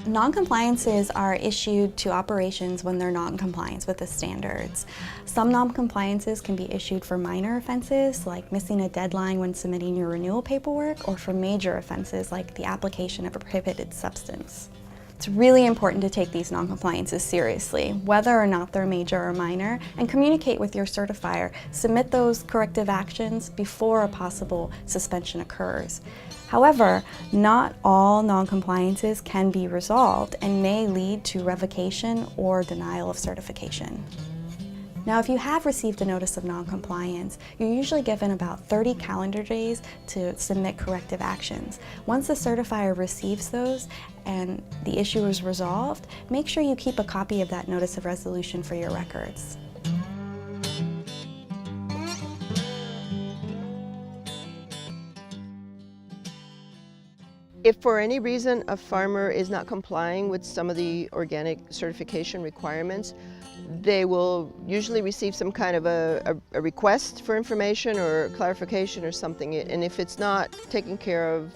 Non-compliances are issued to operations when they're not in compliance with the standards. Some non-compliances can be issued for minor offenses, like missing a deadline when submitting your renewal paperwork, or for major offenses, like the application of a prohibited substance. It's really important to take these non-compliances seriously, whether or not they're major or minor, and communicate with your certifier. Submit those corrective actions before a possible suspension occurs. However, not all non-compliances can be resolved and may lead to revocation or denial of certification. Now, if you have received a notice of non-compliance, you're usually given about 30 calendar days to submit corrective actions. Once the certifier receives those and the issue is resolved, make sure you keep a copy of that notice of resolution for your records. If for any reason a farmer is not complying with some of the organic certification requirements, they will usually receive some kind of a request for information or clarification or something. And if it's not taken care of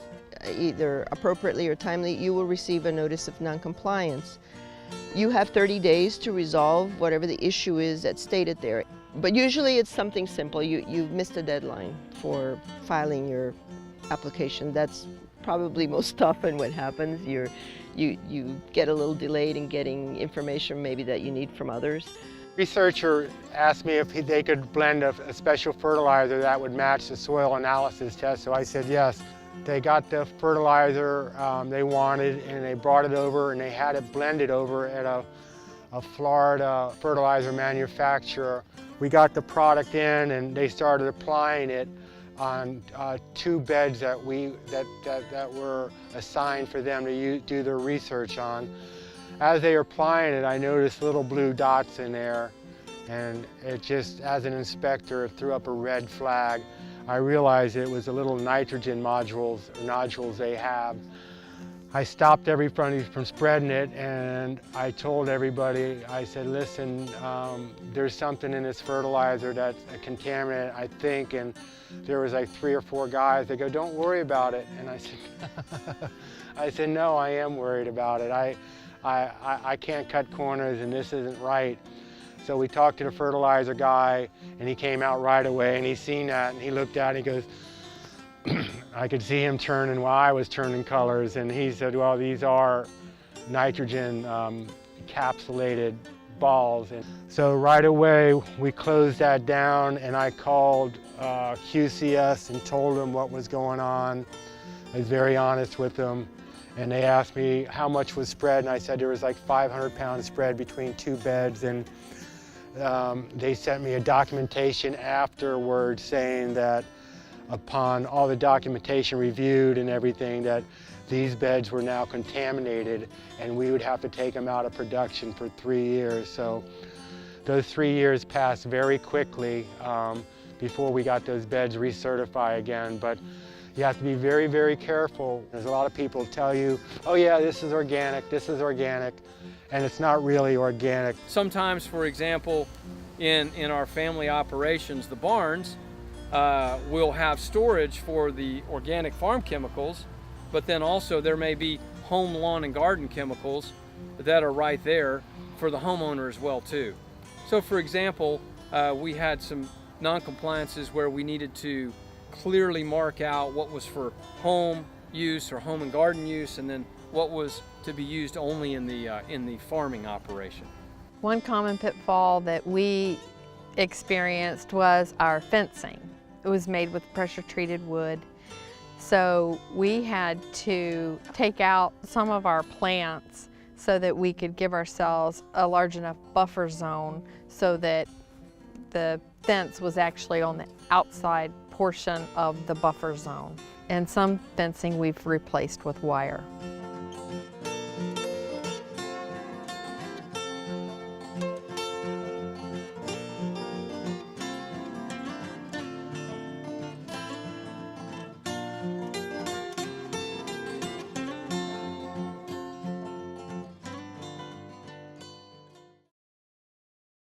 either appropriately or timely, you will receive a notice of non-compliance. You have 30 days to resolve whatever the issue is that's stated there. But usually it's something simple. You've missed a deadline for filing your application. That's probably most often what happens. You get a little delayed in getting information maybe that you need from others. Researcher asked me if they could blend a special fertilizer that would match the soil analysis test, so I said yes. They got the fertilizer they wanted, and they brought it over, and they had it blended over at a Florida fertilizer manufacturer. We got the product in, and they started applying it on 2 beds that were assigned for them to do their research on. As they were applying it, I noticed little blue dots in there, and it just, as an inspector, it threw up a red flag. I realized it was the little nitrogen nodules they have. I stopped everybody from spreading it, and I told everybody, I said, listen, there's something in this fertilizer that's a contaminant, I think, and there was like 3 or 4 guys. They go, don't worry about it. And I said, no, I am worried about it. I can't cut corners, and this isn't right. So we talked to the fertilizer guy, and he came out right away, and he seen that, and he looked at it, and he goes, I could see him turning while I was turning colors, and he said, well, these are nitrogen encapsulated balls. And so right away we closed that down, and I called QCS and told them what was going on. I was very honest with them, and they asked me how much was spread, and I said there was like 500 pounds spread between 2 beds, and they sent me a documentation afterwards saying that upon all the documentation reviewed and everything, that these beds were now contaminated, and we would have to take them out of production for 3 years. So those 3 years passed very quickly before we got those beds recertified again. But you have to be very, very careful. There's a lot of people tell you, oh yeah, this is organic, and it's not really organic. Sometimes, for example, in our family operations, the barns, we'll have storage for the organic farm chemicals, but then also there may be home lawn and garden chemicals that are right there for the homeowner as well too. So for example, we had some non-compliances where we needed to clearly mark out what was for home use or home and garden use, and then what was to be used only in the farming operation. One common pitfall that we experienced was our fencing. It was made with pressure-treated wood. So we had to take out some of our plants so that we could give ourselves a large enough buffer zone so that the fence was actually on the outside portion of the buffer zone. And some fencing we've replaced with wire.